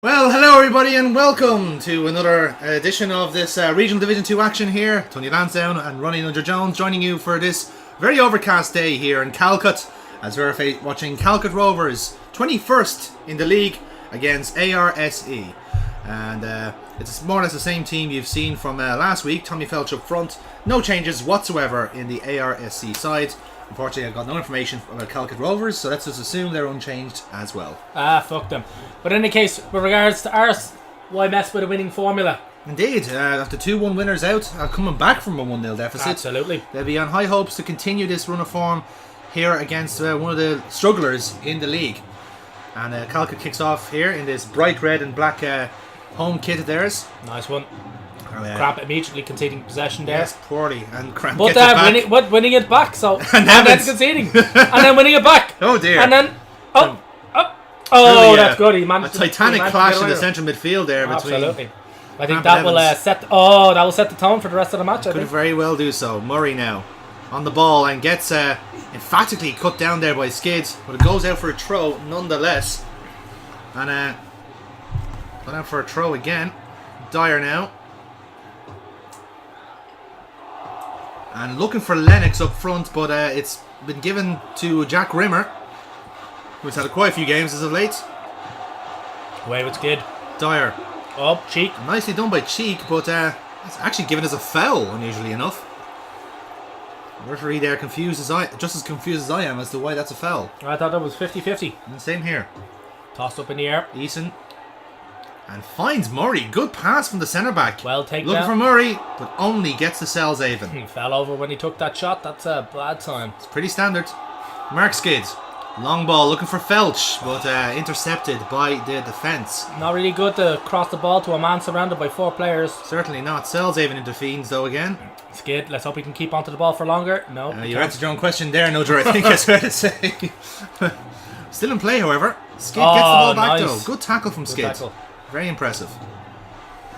Well, hello everybody and welcome to another edition of this Regional Division 2 action here. Tony Lansdowne and Ronnie Nudger-Jones joining you for this very overcast day here in Calcot as we're watching Calcot Rovers 21st in the league against A.R.S.E. And it's more or less the same team you've seen from last week. Tommy Felch up front. No changes whatsoever in the A.R.S.E. side. Unfortunately, I got no information about Calcot Rovers, so let's just assume they're unchanged as well. Fuck them. But in any case, with regards to A.R.S.E, why mess with a winning formula? Indeed, after 2-1 winners out, coming back from a 1-0 deficit. Absolutely. They'll be on high hopes to continue this run of form here against one of the strugglers in the league. And Calcot kicks off here in this bright red and black home kit of theirs. Nice one. Cramp immediately conceding possession there. Yes, poorly. And Cramp but gets it back. winning it back, so and then conceding. And then winning it back. Oh dear. And then really, that's good. He managed a titanic clash in the central midfield there between. Absolutely. I think that will set the tone for the rest of the match. Could very well do so. Murray now on the ball and gets emphatically cut down there by Skid, but it goes out for a throw nonetheless. And gone out for a throw again. Dyer now. And looking for Lennox up front, but it's been given to Jack Rimmer, who's had quite a few games as of late. Away with Skid. Dyer. Oh, Cheek. Nicely done by Cheek, but it's actually given as a foul, unusually enough. The referee there just as confused as I am as to why that's a foul. I thought that was 50-50. And same here. Tossed up in the air. Eason. And finds Murray. Good pass from the centre back. Well taken. Looking for Murray, but only gets to Selzhaven. He fell over when he took that shot. That's a bad time. It's pretty standard. Mark Skid. Long ball looking for Felch, but intercepted by the defence. Not really good to cross the ball to a man surrounded by 4 players. Certainly not. Selzhaven intervenes though again. Skid, let's hope he can keep onto the ball for longer. No. You answered your own question there, Nudger, I think it's fair to say. Still in play, however. Skid gets the ball back though. Good tackle from Skid. Tackle. Very impressive.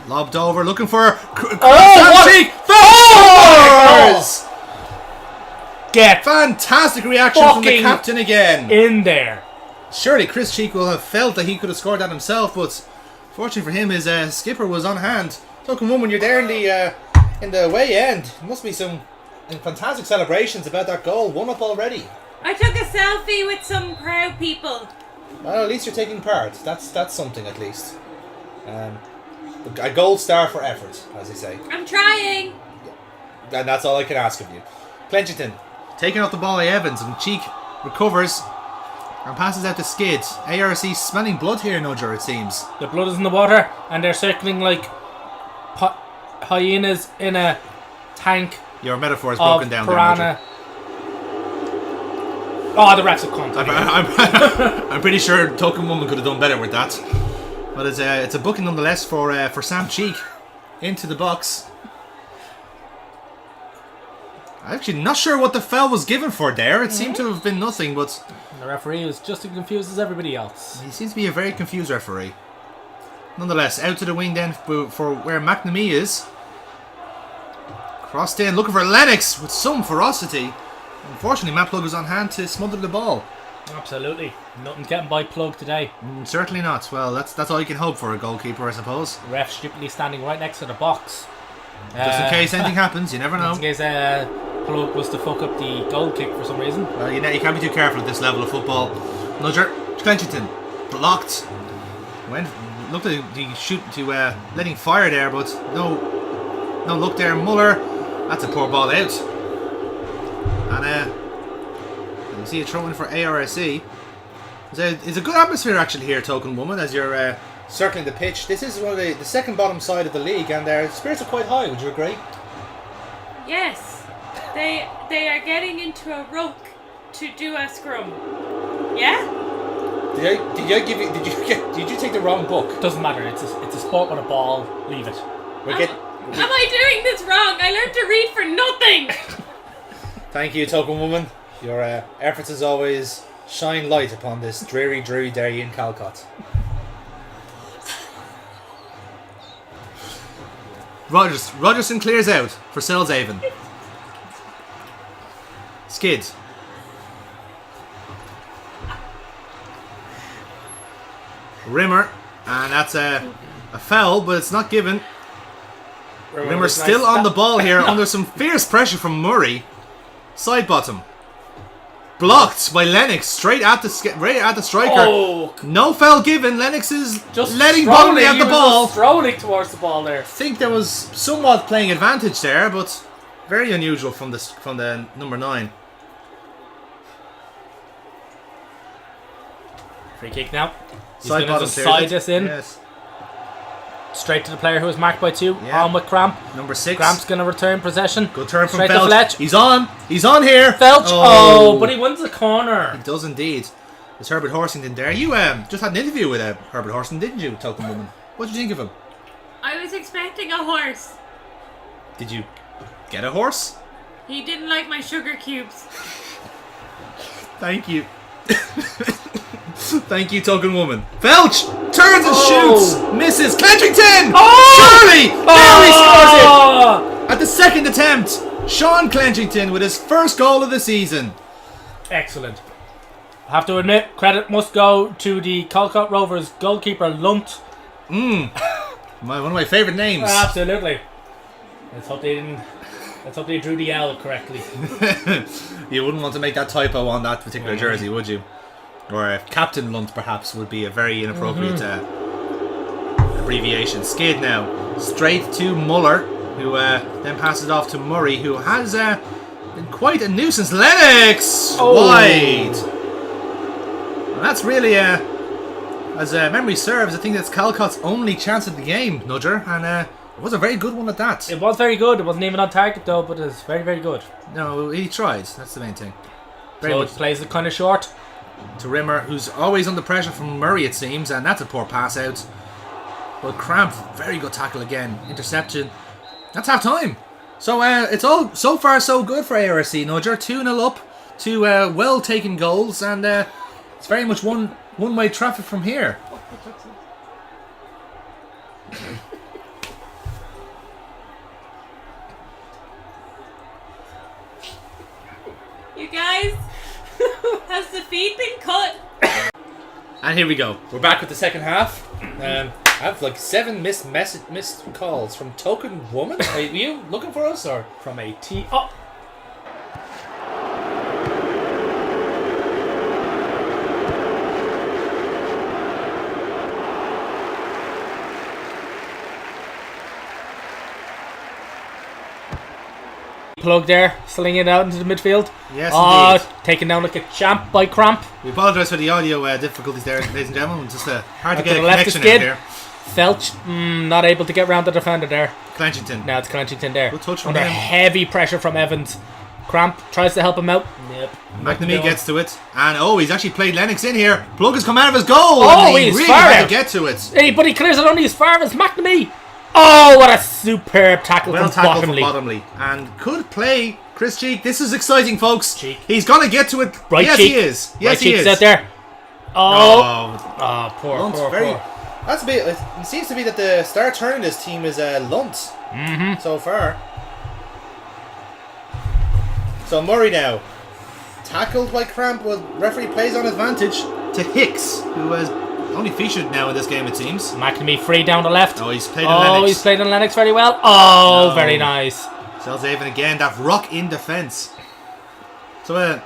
Lobbed over, looking for Cheek. Get fantastic reaction from the captain again. In there. Surely Chris Cheek will have felt that he could have scored that himself, but fortunately for him, his skipper was on hand. Token one, when you're there in the way end, there must be some fantastic celebrations about that goal. 1-up already. I took a selfie with some crowd people. Well, at least you're taking part. That's something at least. A gold star for effort, as they say. I'm trying. And that's all I can ask of you. Clenchington taking off the ball by Evans, and Cheek recovers and passes out to Skid. A.R.S.E. smelling blood here, Nudger, it seems. The blood is in the water, and they're circling like hyenas in a tank. Your metaphor is broken down piranha. There, the refs have come. I'm pretty sure Token Woman could have done better with that. But it's a booking nonetheless for Sam Cheek into the box. I'm actually not sure what the foul was given for there. It seemed to have been nothing, but the referee was just as confused as everybody else. He seems to be a very confused referee. Nonetheless, out to the wing then for where McNamee is. Crossed in, looking for Lennox with some ferocity. Unfortunately, Matt Plug was on hand to smother the ball. Absolutely. Nothing's getting by Plug today. Certainly not. Well, that's all you can hope for a goalkeeper, I suppose. Ref stupidly standing right next to the box. Just in case anything happens, you never know. Just in case Plug was to fuck up the goal kick for some reason. Well, you can't be too careful at this level of football. Nudger, Clenchington, blocked. Looked like he shoot to letting fire there, but no look there. Muller, that's a poor ball out. And you see a throw in for A.R.S.E. It's a good atmosphere actually here, Token Woman, as you're circling the pitch. This is one of the second bottom side of the league, and their spirits are quite high. Would you agree? Yes. They are getting into a ruck to do a scrum. Yeah? Did you take the wrong book? Doesn't matter. It's a sport with a ball. Leave it. Am I doing this wrong? I learned to read for nothing. Thank you, Token Woman. Your efforts as always shine light upon this dreary day in Calcot. Rogerson clears out for Selzhaven. Skid. Rimmer And that's a foul, but it's not given. Rimmer Nice still on the stop. ball here under some fierce pressure from Murray. Side bottom. Blocked by Lennox straight at the striker. Oh, No foul given. Lennox is just letting strolling. Bottomley have He the was ball. just strolling towards the ball there. I think there was somewhat playing advantage there, but very unusual from the number 9. Free kick now. He's Side going to bottom just cleared side it. this in. Yes. Straight to the player who was marked by 2. Yeah. On with Cramp. Number 6. Cramp's going to return possession. Good turn from Straight to Felch. Fletch. He's on here. Felch. Oh, but he wins the corner. He does indeed. It's Herbert Horsington there. You just had an interview with Herbert Horsington, didn't you, Token Woman? What did you think of him? I was expecting a horse. Did you get a horse? He didn't like my sugar cubes. Thank you. Thank you, Token Woman. Felch turns and shoots. Misses. Clenchington! Surely! There he scores it! At the second attempt, Sean Clenchington with his first goal of the season. Excellent. I have to admit, credit must go to the Calcot Rovers goalkeeper Lunt. One of my favourite names. Absolutely. Let's hope they drew the L correctly. You wouldn't want to make that typo on that particular jersey, would you? Or Captain Lunt, perhaps, would be a very inappropriate abbreviation. Skid now. Straight to Muller, who then passes it off to Murray, who has been quite a nuisance. Lennox! Wide! And that's really, as memory serves, I think that's Calcot's only chance at the game, Nudger. And it was a very good one at that. It was very good. It wasn't even on target though, but it was very, very good. No, he tried. That's the main thing. Very much plays it kind of short. To Rimmer, who's always under pressure from Murray, it seems, and that's a poor pass out. But Cramp, very good tackle again. Interception. That's half time. So it's all so far so good for A.R.S.E. Nudger. 2-0 up. 2 well taken goals, and it's very much one-way traffic from here. You guys, has the feed been cut? And here we go. We're back with the second half. I have like 7 missed calls from Token Woman. Are you looking for us or From a T. Oh! Plug there, slinging it out into the midfield. Yes, Oh, indeed. taken down like a champ by Cramp. We apologise for the audio difficulties there, ladies and gentlemen. It's just hard to To get a the left of connection Skid. out here. Felch, not able to get round the defender there. Clenchington. Now it's Clenchington there. Good touch from Under him. heavy pressure from Evans. Cramp tries to help him out. Nope. McNamee gets to it, and he's actually played Lennox in here. Plug has come out of his goal. Oh, and he he's really far had out. to get to it. Hey, but he clears it only as far as McNamee. Oh, what a superb tackle Well from tackled from Bottomley. Bottomley, and could play Chris Cheek. This is exciting, folks. Cheek. He's gonna get to it. Right yes, cheek. he is. Yes, Right he cheek's is. out there. Oh, Poor, Lunt, poor, very. poor. That's a bit. It seems to be that the star turn in this team is Lunt so far. So Murray now tackled by Cramp. Well, referee plays on advantage to Hicks, who has only featured now in this game, it seems. McNamee free down the left. Oh, he's played in Lennox. He's played on Lennox very well. Oh, No. very nice. Selzhaven again, that rock in defence. So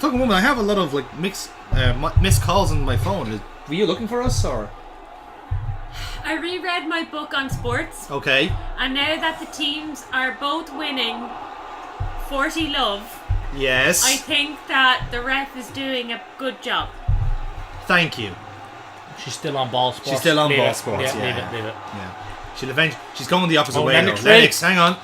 Token Woman, I have a lot of like missed calls on my phone. Were you looking for us or? I reread my book on sports, Okay. and now that the teams are both winning 40 love, Yes. I think that the ref is doing a good job. Thank you. She's still on ball sports. She's still on Leave ball it. sports. Yeah. Leave it. Yeah. She's going the opposite way. Lennox Though. Lennox, hang on.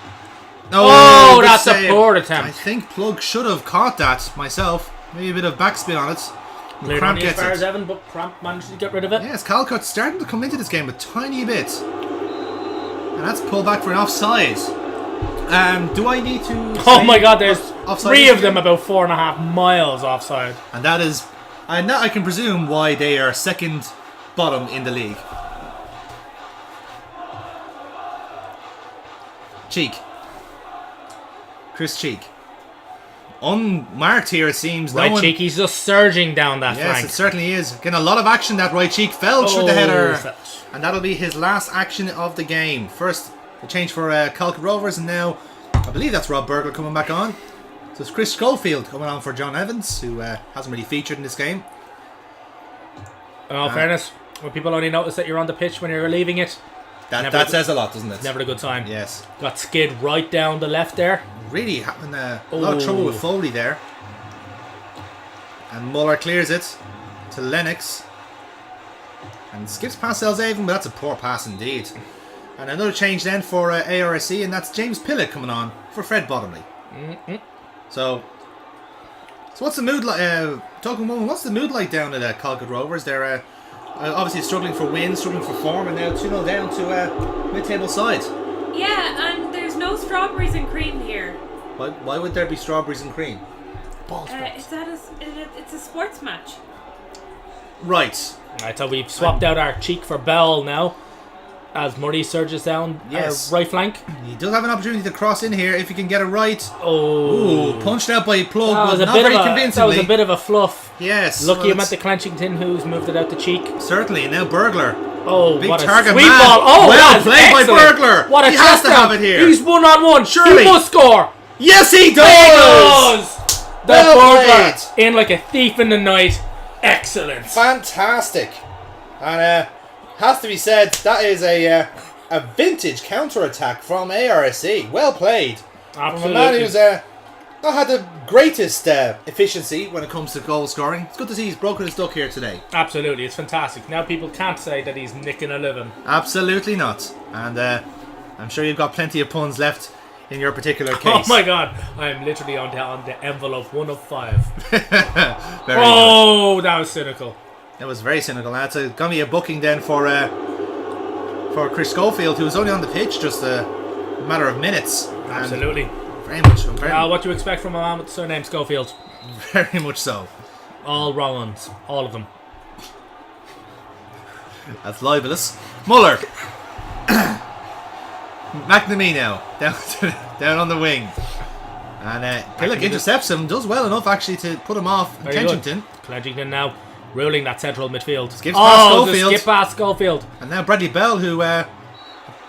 Oh, good that's a save. poor attempt. I think Plug should have caught that myself. Maybe a bit of backspin on it. Played Cramp only as gets far it. as Evan, but Cramp managed to get rid of it. Yes, Calcot's starting to come into this game a tiny bit. And that's pulled back for an offside. Do I need to Oh say my god, there's offside 3 is of them again? about 4.5 miles offside. And that is, and that I can presume why they are second bottom in the league. Cheek. Chris Cheek. unmarked here, it seems. Right cheek, he's just surging down that Yes, flank. it certainly is. Getting a lot of action, that right cheek. Fell through the header. Felt. And that'll be his last action of the game. First, the change for Calcot Rovers, and now I believe that's Rob Burglar coming back on. So it's Chris Schofield coming on for John Evans, who hasn't really featured in this game. In all fairness, when people only notice that you're on the pitch when you're leaving it, That says a lot, doesn't it? never a good sign. Yes. Got skid right down the left there. Really having a lot of trouble with Foley there. And Muller clears it to Lennox. And skips past Elzaven, but that's a poor pass indeed. And another change then for A.R.S.E, and that's James Pillett coming on for Fred Bottomley. So what's the mood like? Token Woman, what's the mood like down at Calcot Rovers? They're obviously struggling for wins, struggling for form, and now 2-0 down to mid-table side. Yeah, and there's no strawberries and cream here. Why would there be strawberries and cream? It's a sports match. Right. Right, so we've swapped out our cheek for Bell now, as Murray surges down Yes. our right flank. He does have an opportunity to cross in here if he can get it right. Oh, Punched out by Plug, that was but a not bit very of a, convincingly. that was a bit of a fluff. Yes. Lucky well, him at the Clenchington, who's moved it out the cheek. Certainly, and now Burglar. Oh, Big what a target sweet man. ball! Oh, well that's played by excellent. Burglar. What a He has to touchdown. have it here. He's 1-on-1. Surely. He must score. Yes, he does. He does. The Well Burglar played. in like a thief in the night. Excellent. Fantastic. And has to be said, that is a vintage counter-attack from A.R.S.E. Well played. From a man Absolutely. who's not had the greatest efficiency when it comes to goal scoring. It's good to see he's broken his duck here today. Absolutely, it's fantastic. Now people can't say that he's nicking a living. Absolutely not. And I'm sure you've got plenty of puns left in your particular case. Oh my god, I'm literally on the envelope 1 of 5. Very Oh, that was cynical. good. It was very cynical. That's going to be a booking then for Chris Schofield, who was only on the pitch just a matter of minutes. And Absolutely. very much. What do you expect from a man with the surname Schofield? Very much so. All wrong ones. All of them. That's libelous. Muller. McNamee now. Down on the wing. And Pillock intercepts him. Does well enough actually to put him off. Clenchington. Clenchington now ruling that central midfield. Skips past Schofield. Skip past Schofield. And now Bradley Bell, who I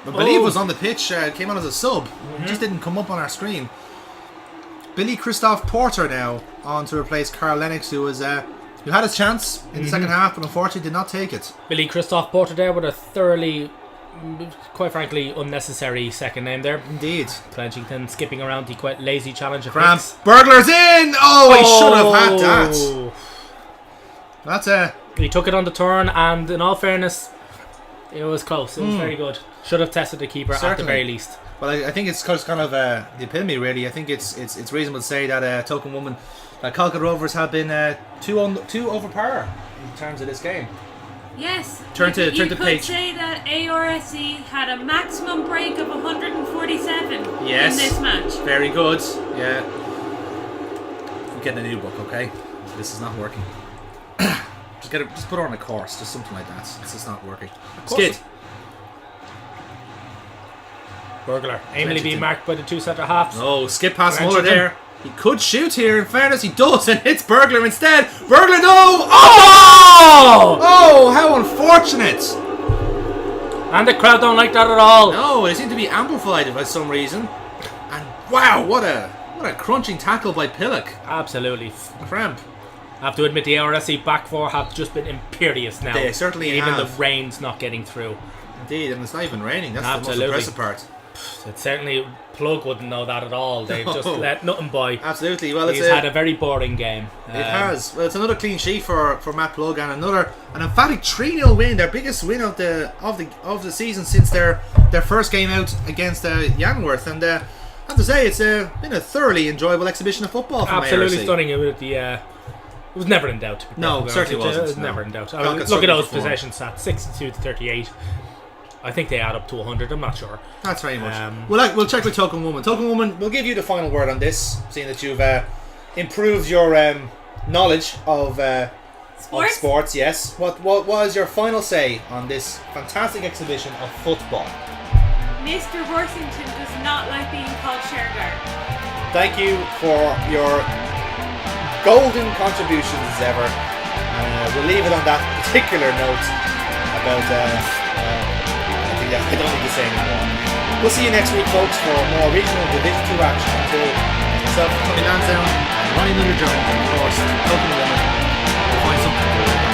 believe was on the pitch, came on as a sub. Just didn't come up on our screen. Billy Christoph Porter now on to replace Carl Lennox, who had his chance in the second half, but unfortunately did not take it. Billy Christoph Porter there with a thoroughly, quite frankly, unnecessary second name there. Indeed. Clenchington skipping around the quite lazy challenge of Cramp. Hicks. Burglar's in! Oh, he should have had that. That's He took it on the turn, and in all fairness, it was close. It was very good. Should have tested the keeper at the Certainly. very least. Well, I think it's kind of the epitome, really. I think it's reasonable to say that Token Woman, that Calcot Rovers have been too over par in terms of this game. Yes. Turn to you page. could say that A.R.S.E. had a maximum break of 147 Yes. in this match. Very good. Yeah. I'm getting a new book, okay? This is not working. Just put her on a course, just something like that. It's just not working. Skid. Burglar. Aimley Clenchington. being marked by the two centre halves. Oh, skip past Clenchington. Muller there. He could shoot here, in fairness, he does, and hits Burglar instead. Burglar, no! Oh! Oh, how unfortunate! And the crowd don't like that at all. No, they seem to be amplified by some reason. And wow, what a crunching tackle by Pillock. Absolutely. Cramp. I have to admit the A.R.S.E. back four have just been imperious now. They certainly Even have. the rain's not getting through. Indeed, and it's not even raining. That's Absolutely. the most impressive part. It certainly, Plug wouldn't know that at all. They've just No. let nothing by. Absolutely. Well, He's had a very boring game. It has. Well, it's another clean sheet for Matt Plug, and an emphatic 3-0 win, their biggest win of the season since their first game out against Yanworth. And I have to say, it's been a thoroughly enjoyable exhibition of football from Absolutely A.R.S.E. stunning. It was never in doubt. to be No, perfectly certainly honest with you. wasn't, It was no. never in doubt. I Calcott mean, look at certainly those performed. possession stats: 62 to 38. I think they add up to 100. I'm not sure. That's very much. Um, We'll check with Token Woman. Token Woman, we'll give you the final word on this, seeing that you've improved your knowledge of sports. Yes. What was your final say on this fantastic exhibition of football? Mr. Horsington does not like being called Shergar. Thank you for your golden contributions as ever. We'll leave it on that particular note about. I don't need to say anymore. We'll see you next week, folks, for more regional Division 2 action. Until myself, Tony Lansdowne, and Ronnie Miller Jones, and of course, Copenhagen, we'll find something to do.